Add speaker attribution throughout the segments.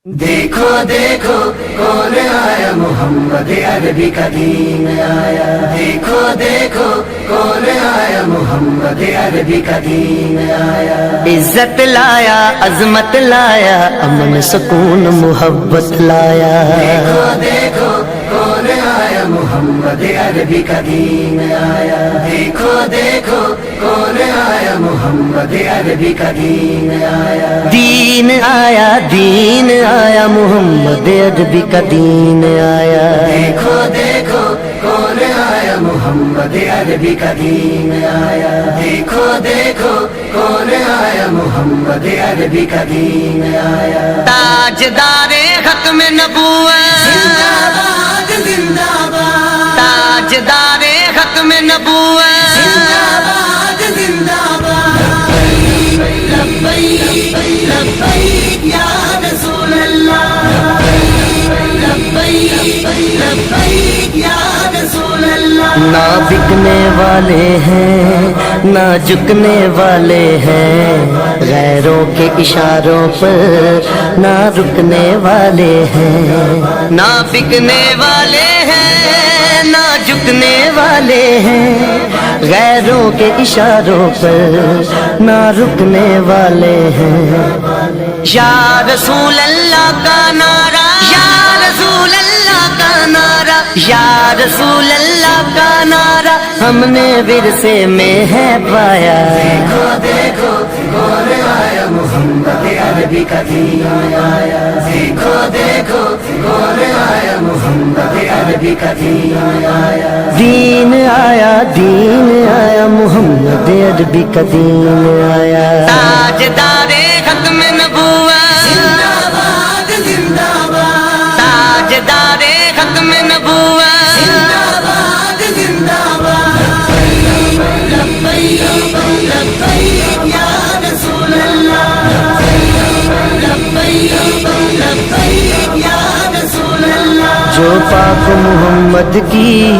Speaker 1: دیکھو دیکھو کون آیا محمد عربی کا دین آیا، دیکھو دیکھو کون آیا محمد عربی کا دین آیا،
Speaker 2: عزت لایا، عظمت لایا، امن سکون محبت لایا۔
Speaker 1: دیکھو دیکھو کون آیا محمد عربی کا دین آیا، دیکھو دیکھو کون آیا محمد عربی کا دین آیا،
Speaker 2: دین آیا، دین آیا، محمد عربی کا دین آیا۔
Speaker 1: دیکھو دیکھو کون آیا محمد عربی کا دین آیا، دیکھو دیکھو کون آیا محمد عربی کا دین آیا،
Speaker 2: تاجدار ختم نبوت،
Speaker 1: زندہ باد زندہ باد،
Speaker 2: تاجدار ختم نبوت،
Speaker 1: زندہ باد زندہ باد، لبیک لبیک یا رسول اللہ، لبیک لبیک یا رسول اللہ۔
Speaker 2: نہ بکنے والے ہیں نہ جھکنے والے ہیں، غیروں کے اشاروں پر نہ رکنے والے ہیں، نہ بکنے والے ہیں نہ جھکنے والے ہیں، غیروں کے اشاروں پر نہ رکنے والے ہیں۔ یا رسول اللہ کا نعرہ، یا رسول اللہ کا نعرہ، یا رسول اللہ کا نعرہ ہم نے ورثے میں ہے پایا۔
Speaker 1: دیکھو دیکھو کون آیا محمد عربی کا دین آیا، دیکھو دیکھو کون آیا محمد عربی کا دین آیا،
Speaker 2: دین آیا، دین آیا، محمد عربی کا دین آیا۔ تاجدار ختم نبوت،
Speaker 1: زندہ باد زندہ باد،
Speaker 2: تاجدار ختم نبوت،
Speaker 1: زندہ باد زندہ باد، لبیک لبیک یا رسول اللہ، لبیک لبیک یا رسول اللہ۔
Speaker 2: جو پاک محمد کی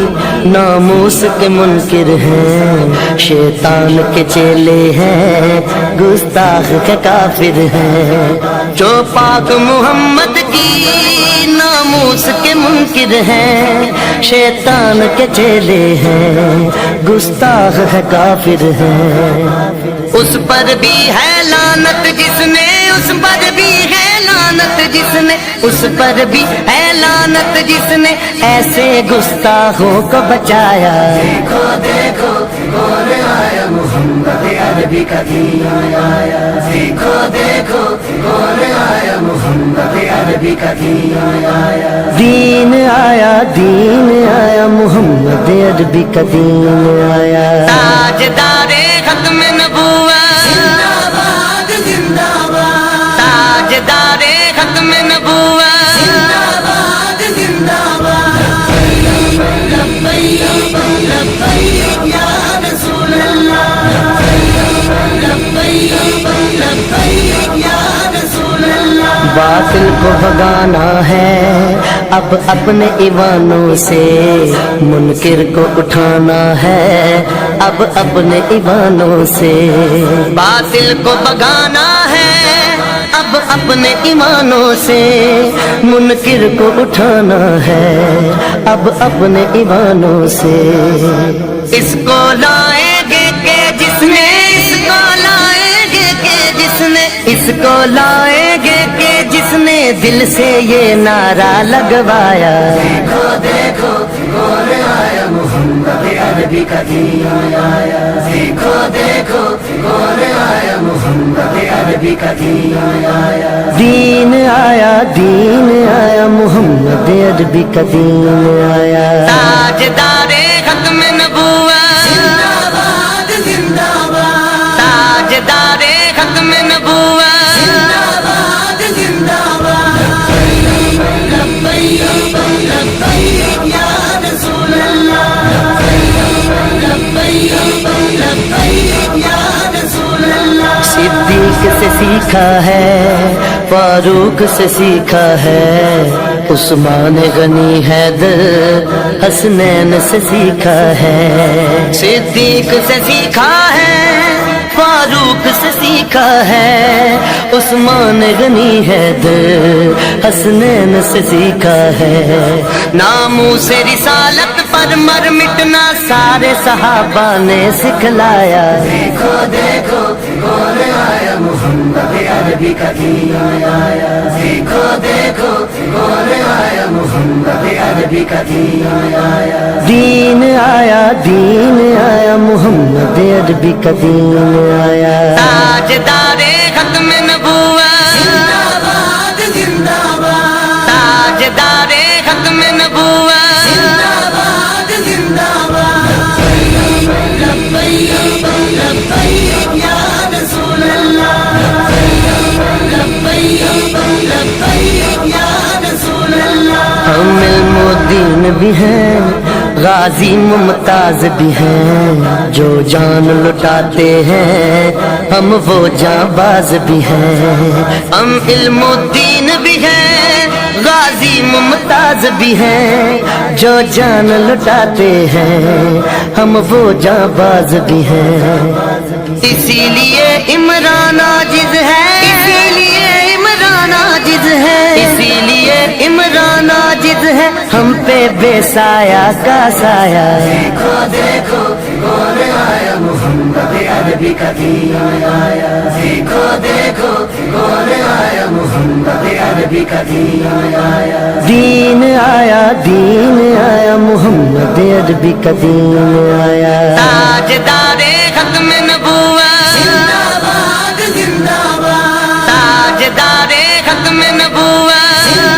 Speaker 2: ناموس کے منکر ہیں، شیطان کے چیلے ہیں، گستاخ کے کافر ہیں۔ جو پاک محمد کی ناموس کے منکر ہیں، شیطان کے چیلے ہیں، گستاخ ہے کافر ہیں۔ اس پر بھی ہے لعنت جس نے، اس پر بھی ہے لعنت جس نے، اس پر بھی ہے لعنت جس نے ایسے گستاخوں کو بچایا۔
Speaker 1: دیکھو دیکھو کون آیا محمد عربی کا دین آیا، دیکھو دیکھو کون آیا محمد عربی کا دین آیا،
Speaker 2: دین آیا، دین آیا، محمد عربی کا دین آیا۔ تاجدار ختم نبوت،
Speaker 1: زندہ باد زندہ باد،
Speaker 2: تاجدار ختم نبوت،
Speaker 1: زندہ باد زندہ باد، لبیک لبیک یا رسول اللہ، لبیک لبیک یا رسول اللہ۔
Speaker 2: باطل کو بھگانا ہے اب اپنے ایوانوں سے، منکر کو اٹھانا ہے اب اپنے ایوانوں سے۔ باطل کو بھگانا ہے اب اپنے ایمانوں سے، منکر کو اٹھانا ہے اب اپنے ایمانوں سے۔ اس کو لائیں گے کہ جس نے، اس کو لائیں گے کہ جس نے، اس کو لائیں گے کہ جس نے دل سے یہ نعرہ لگوایا۔
Speaker 1: دیکھو دیکھو کون آیا محمد عربی کا دین آیا، دیکھو دیکھو کون آیا محمد عربی کا دین آیا،
Speaker 2: دین آیا، دین آیا، محمد عربی کا دین آیا۔ تاجدار ختم نبوت،
Speaker 1: زندہ باد زندہ باد،
Speaker 2: تاجدار ختم نبوت،
Speaker 1: زندہ باد زندہ باد، لبیک لبیک یا رسول اللہ، لبیک لبیک یا رسول اللہ۔
Speaker 2: صدیق سے سیکھا ہے، فاروق سے سیکھا ہے، عثمان غنی حیدر حسنین سے سیکھا ہے۔ صدیق سے سیکھا ہے، فاروق سے سیکھا ہے، عثمان غنی حیدر حسنین سے سیکھا ہے ناموس رسالت پر مر مٹنا سارے صحابہ نے سکھلایا
Speaker 1: دیکھو دیکھو کون آیا محمد عربی کا دین آیا دیکھو دیکھو کون آیا محمد عربی کا دین آیا
Speaker 2: دین آیا دین آیا محمد عربی کا دین آیا تاجدار ختم نبوت
Speaker 1: زندہ باد زندہ باد
Speaker 2: تاجدار ختم نبوت
Speaker 1: زندہ باد زندہ باد لبیک لبیک یا رسول اللہ لبیک لبیک یا رسول اللہ
Speaker 2: ہم علم و دین بھی ہیں غازی ممتاز بھی ہیں جو جان لٹاتے ہیں ہم وہ جاں باز بھی ہیں ہم علم و دین بھی ہیں غازی ممتاز بھی ہیں جو جان لٹاتے ہیں ہم وہ جاں باز بھی ہیں اسی لیے عمران عاجز ہے اسی لیے عمران عاجز ہے اسی لیے عمران عاجز ہے ہم پہ بے سایہ کا سایہ
Speaker 1: دیکھو دیکھو کون آیا محمد عربی کا دین آیا دیکھو دیکھو کون آیا محمد عربی کا دین آیا
Speaker 2: دین آیا دین آیا محمد عربی کا دین آیا تاجدار ختم نبوت
Speaker 1: زندہ باد زندہ باد
Speaker 2: تاجدار ختم نبوت